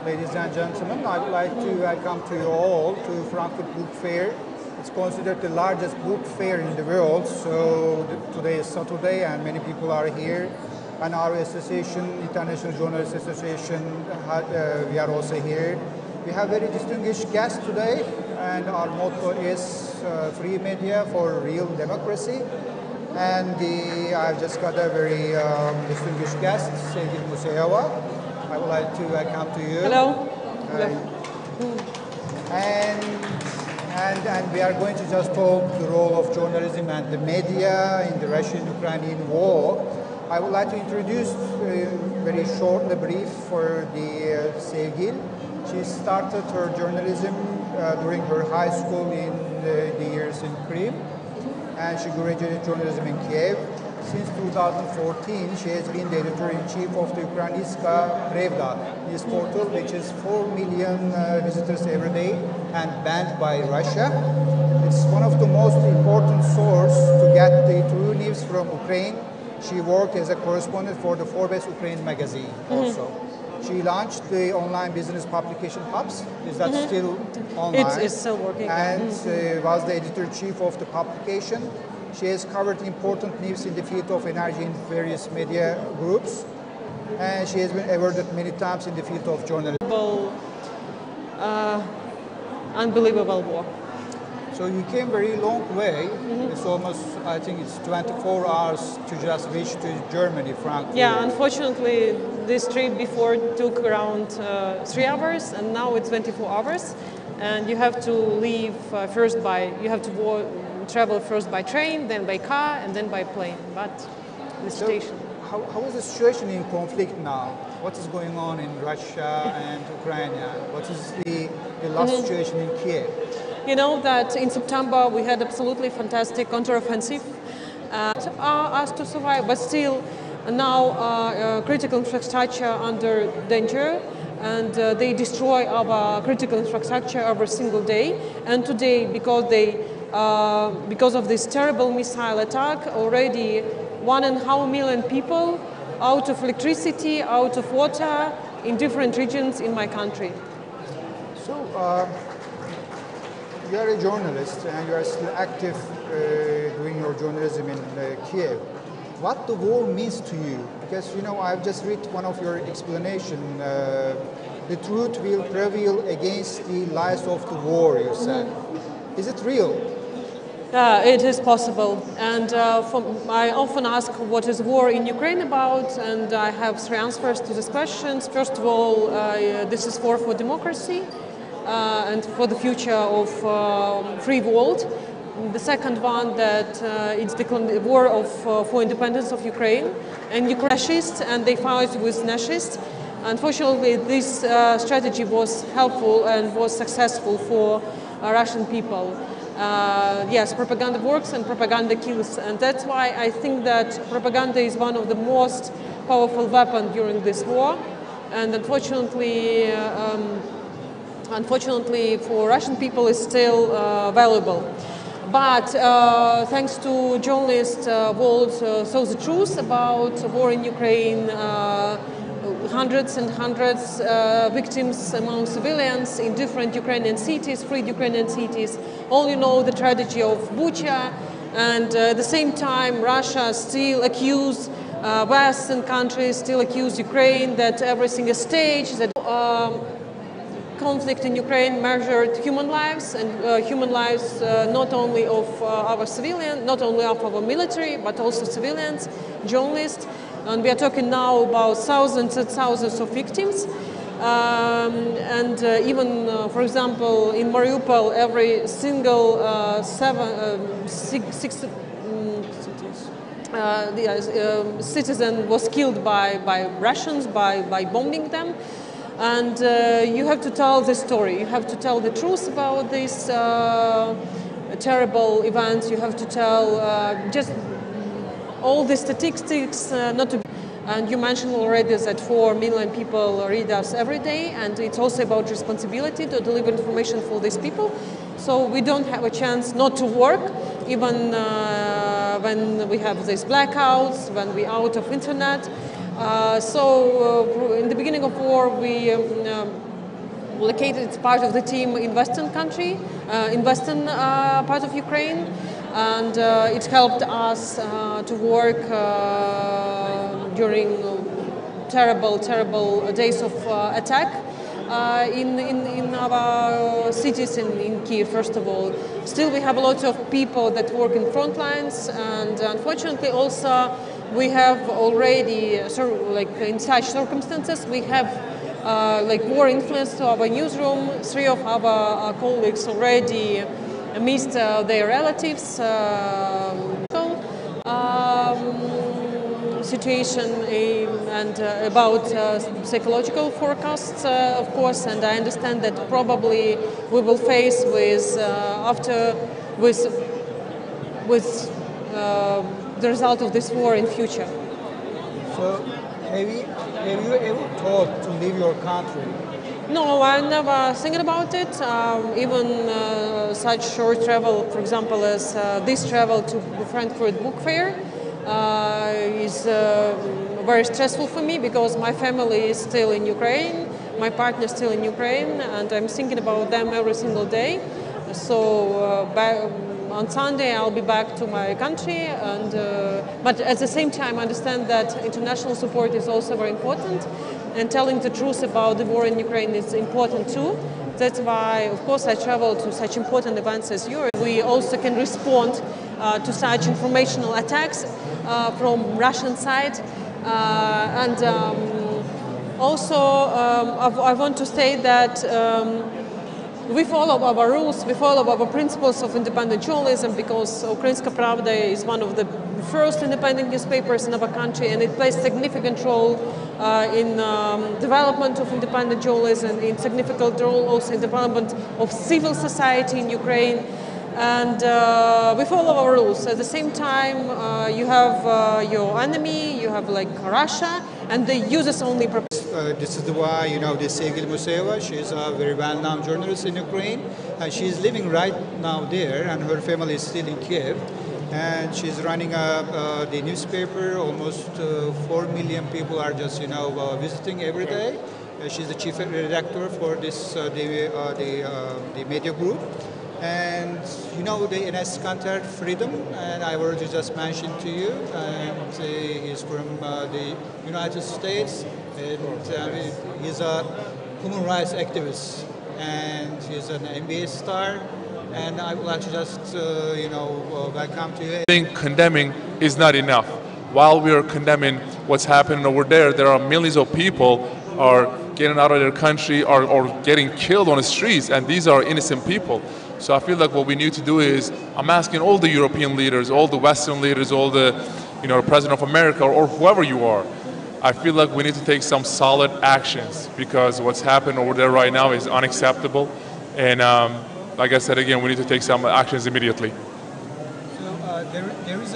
Ladies and gentlemen, I would like to welcome to you all to Frankfurt Book Fair. It's considered the largest book fair in the world, so today is Saturday and many people are here. And our association, International Journalists Association, we are also here. We have very distinguished guests today, and our motto is free media for real democracy. And I've just got a very distinguished guest, Sevgil Musaieva. I would like to welcome to you. Hello. And we are going to just talk the role of journalism and the media in the Russian-Ukrainian war. I would like to introduce very shortly brief for the Sevgil. She started her journalism during her high school in the years in Crimea, and she graduated journalism in Kiev. Since 2014, she has been the editor-in-chief of the Ukrainska Pravda news portal, which is 4 million visitors every day and banned by Russia. It's one of the most important sources to get the true news from Ukraine. She worked as a correspondent for the Forbes Ukraine magazine also. She launched the online business publication Hubs. Is that still online? It's still working. And was the editor-chief of the publication. She has covered important news in the field of energy in various media groups. And she has been awarded many times in the field of journalism. Unbelievable war. So you came very long way. It's almost, I think it's 24 hours to just reach to Germany, Frankfurt. Yeah, unfortunately, this trip before took around 3 hours, and now it's 24 hours. And you have to leave travel first by train, then by car, and then by plane. But the station. How is the situation in conflict now? What is going on in Russia and Ukraine? What is the last situation in Kiev? You know that in September we had absolutely fantastic counteroffensive asked to survive, but still now critical infrastructure under danger, and they destroy our critical infrastructure every single day. And today, because of this terrible missile attack, already 1.5 million people out of electricity, out of water in different regions in my country. So. You are a journalist and you are still active doing your journalism in Kiev. What the war means to you? Because, you know, I've just read one of your explanation. The truth will prevail against the lies of the war, you said. Is it real? It is possible. And I often ask what is war in Ukraine about, and I have 3 answers to these questions. First of all, this is war for democracy. And for the future of free world. The second one, that it's the war for independence of Ukraine, and Ukraine fascists, and they fight with nationalists. Unfortunately, this strategy was helpful and was successful for Russian people. Yes, propaganda works and propaganda kills, and that's why I think that propaganda is one of the most powerful weapons during this war. And unfortunately for Russian people is still valuable. But thanks to journalists, world saw the truth about war in Ukraine, hundreds and hundreds victims among civilians in different Ukrainian cities, freed Ukrainian cities. All you know the tragedy of Bucha, and at the same time Russia still accused Western countries, still accuse Ukraine that everything is staged, that conflict in Ukraine measured human lives, and human lives not only of our civilians, not only of our military, but also civilians, journalists. And we are talking now about thousands and thousands of victims. Even, for example, in Mariupol, every single citizen was killed by Russians, by bombing them. And you have to tell the story. You have to tell the truth about these terrible events. You have to tell just all the statistics, not to. And you mentioned already that 4 million people read us every day, and it's also about responsibility to deliver information for these people. So we don't have a chance not to work, even when we have these blackouts, when we're out of internet. In the beginning of war, we located, it's part of the team in Western country, in Western part of Ukraine, and it helped us to work during terrible days of attack in our cities in Kiev, first of all. Still, we have a lot of people that work in front lines, and unfortunately also we have already, in such circumstances, we have more influence to our newsroom. 3 of our colleagues already missed their relatives. Situation and about psychological forecasts, of course, and I understand that probably we will face with the result of this war in future. So, have you ever thought to leave your country? No, I never thinking about it. Even such short travel, for example, as this travel to the Frankfurt Book Fair, is very stressful for me because my family is still in Ukraine, my partner is still in Ukraine, and I'm thinking about them every single day. So on Sunday I'll be back to my country, and but at the same time I understand that international support is also very important, and telling the truth about the war in Ukraine is important too. That's why, of course, I travel to such important events as yours. We also can respond to such informational attacks from Russian side, and also I want to say that we follow our rules, we follow our principles of independent journalism, because Ukrainska Pravda is one of the first independent newspapers in our country, and it plays significant role in development of independent journalism, in significant role also in development of civil society in Ukraine. And we follow our rules. At the same time, you have your enemy, you have like Russia, and they use this only purpose. This is why, this Sevgil Musaieva, she is a very well-known journalist in Ukraine, and she is living right now there, and her family is still in Kiev, and she's running the newspaper. Almost 4 million people are just, visiting every day. She's the chief redactor for this the media group. And the Enes Kanter Freedom, and I already just mentioned to you, and he's from the United States, and he's a human rights activist, and he's an NBA star, and I would like to just, welcome to you. I think condemning is not enough. While we are condemning what's happening over there, there are millions of people are getting out of their country or getting killed on the streets, and these are innocent people. So I feel like what we need to do is, I'm asking all the European leaders, all the Western leaders, all the, the President of America, or whoever you are, I feel like we need to take some solid actions, because what's happened over there right now is unacceptable. And like I said again, we need to take some actions immediately. So there is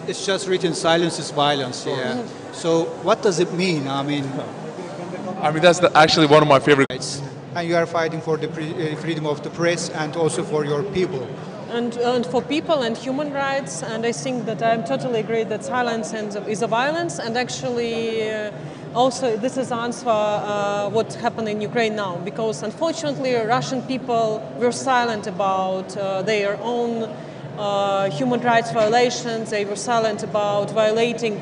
it's just written, silence is violence. Yeah. So what does it mean? I mean, that's actually one of my favorite. And you are fighting for the freedom of the press and also for your people. And for people and human rights, and I think that I totally agree that silence is a violence, and actually also this is answer what happened in Ukraine now, because unfortunately Russian people were silent about their own human rights violations. They were silent about violating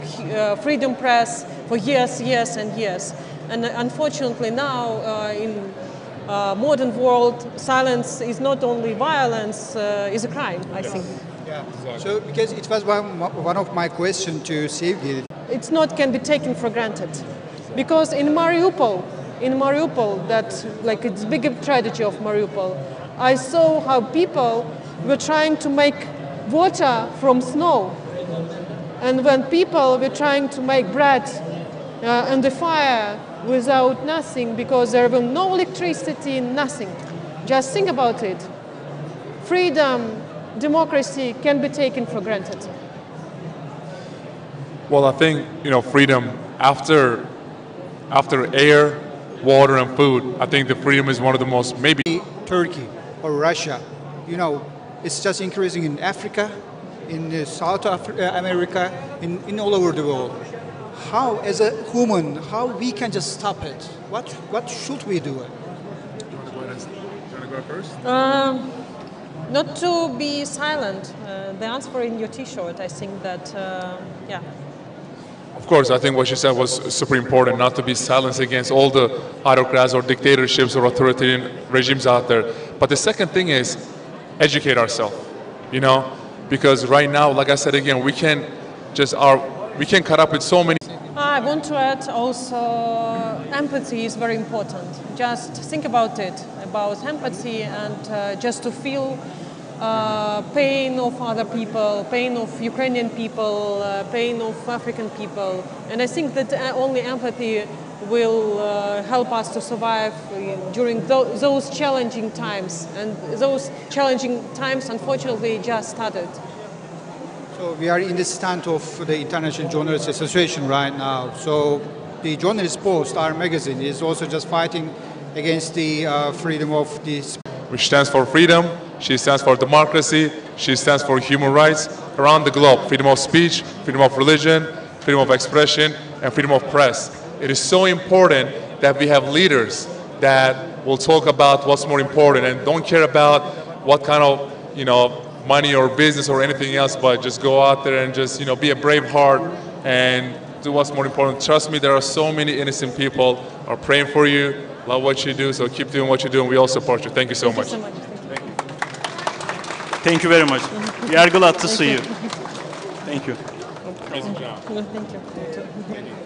freedom press for years and years. And unfortunately now in modern world, silence is not only violence, is a crime, I think. Yeah. Exactly. So, because it was one of my questions to Sevgil. It's not can be taken for granted, because in Mariupol, that it's big tragedy of Mariupol, I saw how people were trying to make water from snow, and when people were trying to make bread and the fire without nothing, because there was no electricity, nothing. Just think about it. Freedom, democracy can be taken for granted. Well, I think, freedom after air, water, and food, I think the freedom is one of the most, maybe. Turkey or Russia, it's just increasing in Africa, in South America, in all over the world. How, as a human, how we can just stop it? What should we do? go first? Not to be silent. The answer in your T-shirt, I think that, yeah. Of course, I think what she said was super important, not to be silenced against all the autocrats or dictatorships or authoritarian regimes out there. But the second thing is educate ourselves, you know, because right now, like I said again, we can cut up with so many. I want to add also empathy is very important. Just think about it, about empathy and just to feel pain of other people, pain of Ukrainian people, pain of African people. And I think that only empathy will help us to survive during those challenging times. And those challenging times, unfortunately, just started. So we are in the stand of the International Journalists Association right now. So the Journalist Post, our magazine, is also just fighting against the freedom of this. Which stands for freedom, she stands for democracy, she stands for human rights around the globe. Freedom of speech, freedom of religion, freedom of expression, and freedom of press. It is so important that we have leaders that will talk about what's more important and don't care about what kind of, you know, money or business or anything else, but just go out there and just, you know, be a brave heart and do what's more important. Trust me, there are so many innocent people are praying for you, love what you do, so keep doing what you do, and we all support you. Thank you so much. Thank you so much. Thank you very much. Yargılattı suyu. Thank you. Amazing job. Thank you.